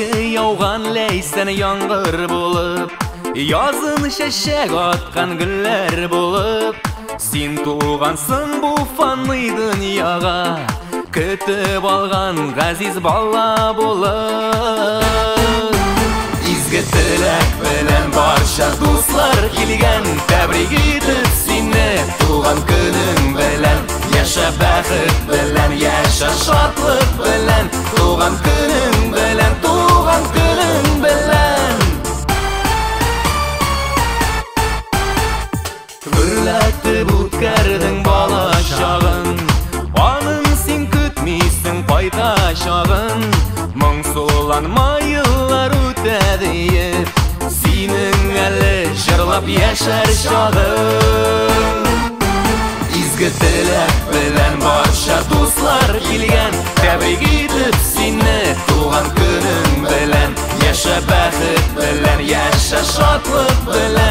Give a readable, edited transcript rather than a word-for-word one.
Язгы яуған ләйсән яңғыр булып, язын шәшәк атқан гүлләр булып, син туғансың бу фанный дөньяға, көтіп алған ғазиз бала булып. Изге теләк белән барча дуслар килгән, тәбрик итеп сине туган көнең белән. Яша бәхет белән, яша шатлык белән, туган көнең белән, туган көнең белән. Гөрләтеп үткәрдең бала чагын, аның син көтмисең кайтачагын. Моңсуланма еллар үтә диеп, синең әле җырлап яшәр чагың. Изге теләк белән барча дуслар килгән, тәбрик итеп сине туган көнең белән. Яша бәхет белән, яша шатлык белән.